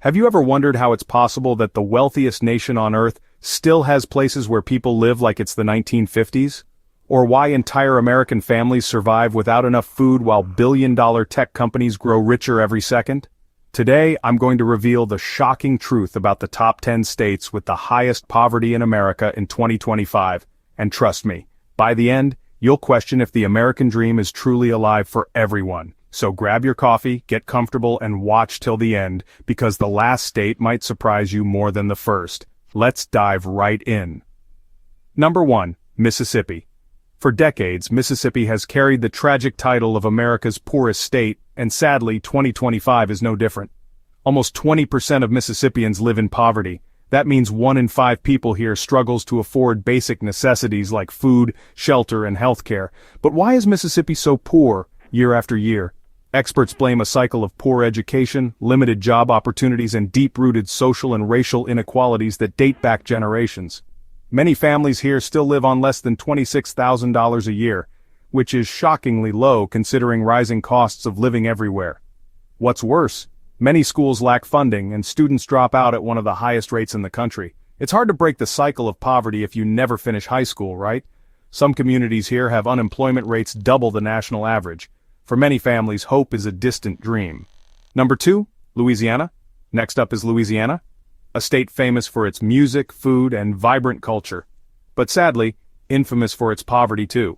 Have you ever wondered how it's possible that the wealthiest nation on Earth still has places where people live like it's the 1950s? Or why entire American families survive without enough food while billion-dollar tech companies grow richer every second? Today, I'm going to reveal the shocking truth about the top 10 states with the highest poverty in America in 2025. And trust me, by the end, you'll question if the American dream is truly alive for everyone. So grab your coffee, get comfortable, and watch till the end, because the last state might surprise you more than the first. Let's dive right in. Number 1, Mississippi. For decades, Mississippi has carried the tragic title of America's poorest state, and sadly, 2025 is no different. Almost 20% of Mississippians live in poverty. That means 1 in 5 people here struggles to afford basic necessities like food, shelter, and healthcare. But why is Mississippi so poor, year after year? Experts blame a cycle of poor education, limited job opportunities, and deep-rooted social and racial inequalities that date back generations. Many families here still live on less than $26,000 a year, which is shockingly low considering rising costs of living everywhere. What's worse, many schools lack funding and students drop out at one of the highest rates in the country. It's hard to break the cycle of poverty if you never finish high school, right? Some communities here have unemployment rates double the national average. For many families, hope is a distant dream. Number 2, Louisiana. Next up is Louisiana, a state famous for its music, food, and vibrant culture. But sadly, infamous for its poverty too.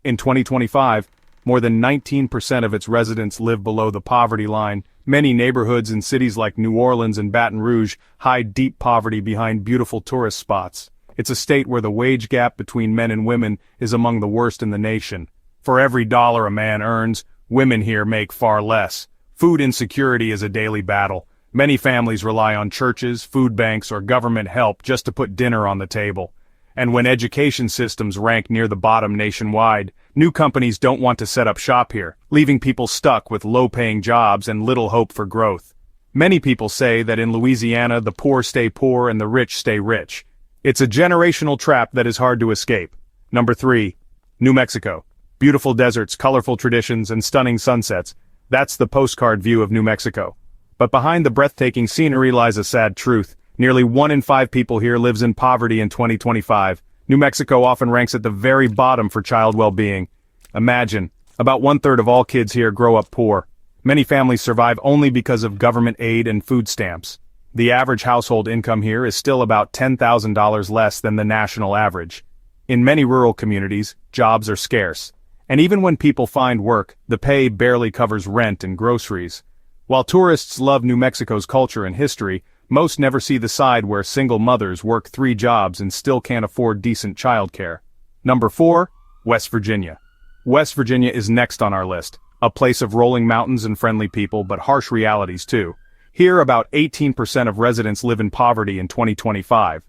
In 2025, more than 19% of its residents live below the poverty line. Many neighborhoods in cities like New Orleans and Baton Rouge hide deep poverty behind beautiful tourist spots. It's a state where the wage gap between men and women is among the worst in the nation. For every dollar a man earns, women here make far less. Food insecurity is a daily battle. Many families rely on churches, food banks, or government help just to put dinner on the table. And when education systems rank near the bottom nationwide, new companies don't want to set up shop here, leaving people stuck with low-paying jobs and little hope for growth. Many people say that in Louisiana the poor stay poor and the rich stay rich. It's a generational trap that is hard to escape. Number 3, New Mexico. Beautiful deserts, colorful traditions, and stunning sunsets. That's the postcard view of New Mexico. But behind the breathtaking scenery lies a sad truth. Nearly 1 in 5 people here lives in poverty in 2025. New Mexico often ranks at the very bottom for child well-being. Imagine, about 1/3 of all kids here grow up poor. Many families survive only because of government aid and food stamps. The average household income here is still about $10,000 less than the national average. In many rural communities, jobs are scarce. And even when people find work, the pay barely covers rent and groceries. While tourists love New Mexico's culture and history, most never see the side where single mothers work 3 jobs and still can't afford decent childcare. Number 4, West Virginia. West Virginia is next on our list, a place of rolling mountains and friendly people, but harsh realities too. Here, about 18% of residents live in poverty in 2025.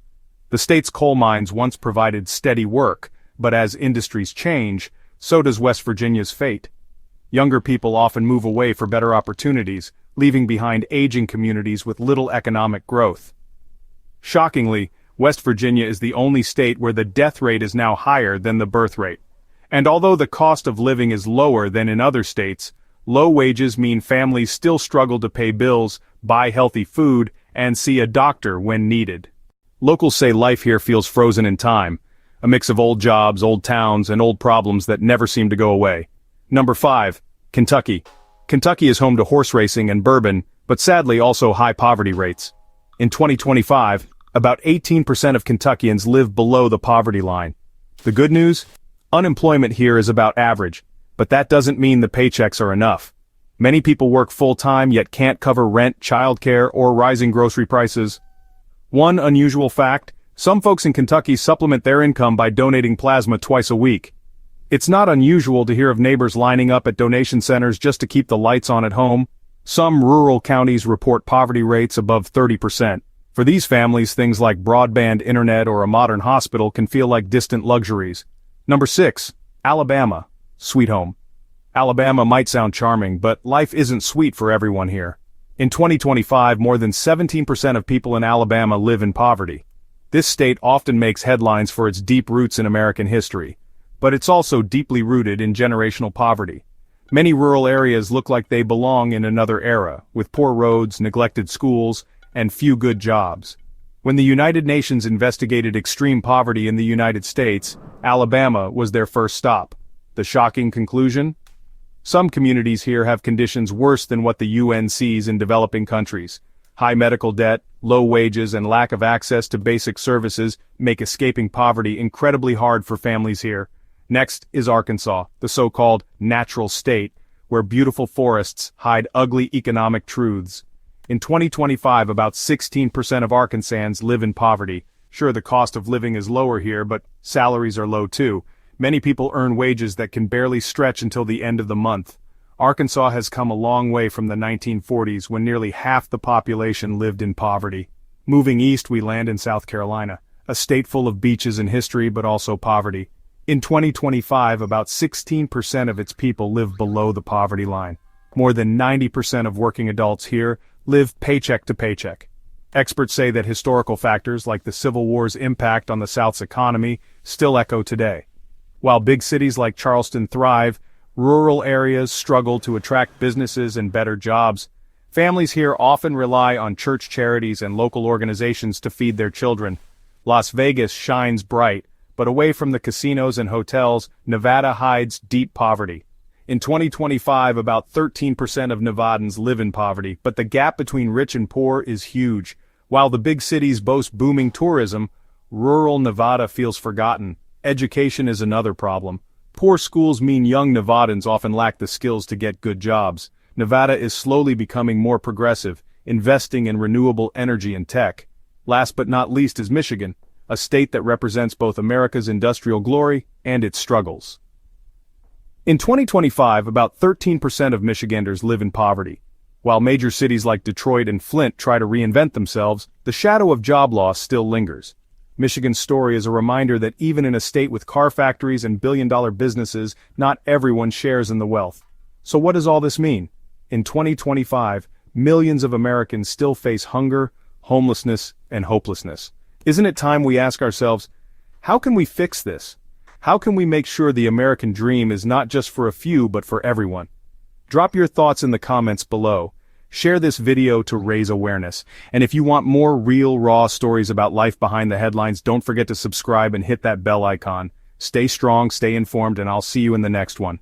The state's coal mines once provided steady work, but as industries change, so does West Virginia's fate. Younger people often move away for better opportunities, leaving behind aging communities with little economic growth. Shockingly, West Virginia is the only state where the death rate is now higher than the birth rate. And although the cost of living is lower than in other states, low wages mean families still struggle to pay bills, buy healthy food, and see a doctor when needed. Locals say life here feels frozen in time, a mix of old jobs, old towns, and old problems that never seem to go away. Number 5, Kentucky. Kentucky is home to horse racing and bourbon, but sadly also high poverty rates. In 2025, about 18% of Kentuckians live below the poverty line. The good news? Unemployment here is about average, but that doesn't mean the paychecks are enough. Many people work full-time yet can't cover rent, childcare, or rising grocery prices. One unusual fact: some folks in Kentucky supplement their income by donating plasma twice a week. It's not unusual to hear of neighbors lining up at donation centers just to keep the lights on at home. Some rural counties report poverty rates above 30%. For these families, things like broadband internet or a modern hospital can feel like distant luxuries. Number 6, Alabama. Sweet home. Alabama might sound charming, but life isn't sweet for everyone here. In 2025, more than 17% of people in Alabama live in poverty. This state often makes headlines for its deep roots in American history, but it's also deeply rooted in generational poverty. Many rural areas look like they belong in another era, with poor roads, neglected schools, and few good jobs. When the United Nations investigated extreme poverty in the United States, Alabama was their first stop. The shocking conclusion? Some communities here have conditions worse than what the UN sees in developing countries. High medical debt, low wages, and lack of access to basic services make escaping poverty incredibly hard for families here. Next is Arkansas, the so-called natural state, where beautiful forests hide ugly economic truths. In 2025, about 16% of Arkansans live in poverty. Sure, the cost of living is lower here, but salaries are low too. Many people earn wages that can barely stretch until the end of the month. Arkansas has come a long way from the 1940s when nearly half the population lived in poverty. Moving east, we land in South Carolina, a state full of beaches and history but also poverty. In 2025, about 16% of its people live below the poverty line. More than 90% of working adults here live paycheck to paycheck. Experts say that historical factors like the Civil War's impact on the South's economy still echo today. While big cities like Charleston thrive, rural areas struggle to attract businesses and better jobs. Families here often rely on church charities and local organizations to feed their children. Las Vegas shines bright, but away from the casinos and hotels, Nevada hides deep poverty. In 2025, about 13% of Nevadans live in poverty, but the gap between rich and poor is huge. While the big cities boast booming tourism, rural Nevada feels forgotten. Education is another problem. Poor schools mean young Nevadans often lack the skills to get good jobs. Nevada is slowly becoming more progressive, investing in renewable energy and tech. Last but not least is Michigan, a state that represents both America's industrial glory and its struggles. In 2025, about 13% of Michiganders live in poverty. While major cities like Detroit and Flint try to reinvent themselves, the shadow of job loss still lingers. Michigan's story is a reminder that even in a state with car factories and billion-dollar businesses, not everyone shares in the wealth. So what does all this mean? In 2025, millions of Americans still face hunger, homelessness, and hopelessness. Isn't it time we ask ourselves, how can we fix this? How can we make sure the American dream is not just for a few but for everyone? Drop your thoughts in the comments below. Share this video to raise awareness. And if you want more real, raw stories about life behind the headlines, don't forget to subscribe and hit that bell icon. Stay strong, stay informed, and I'll see you in the next one.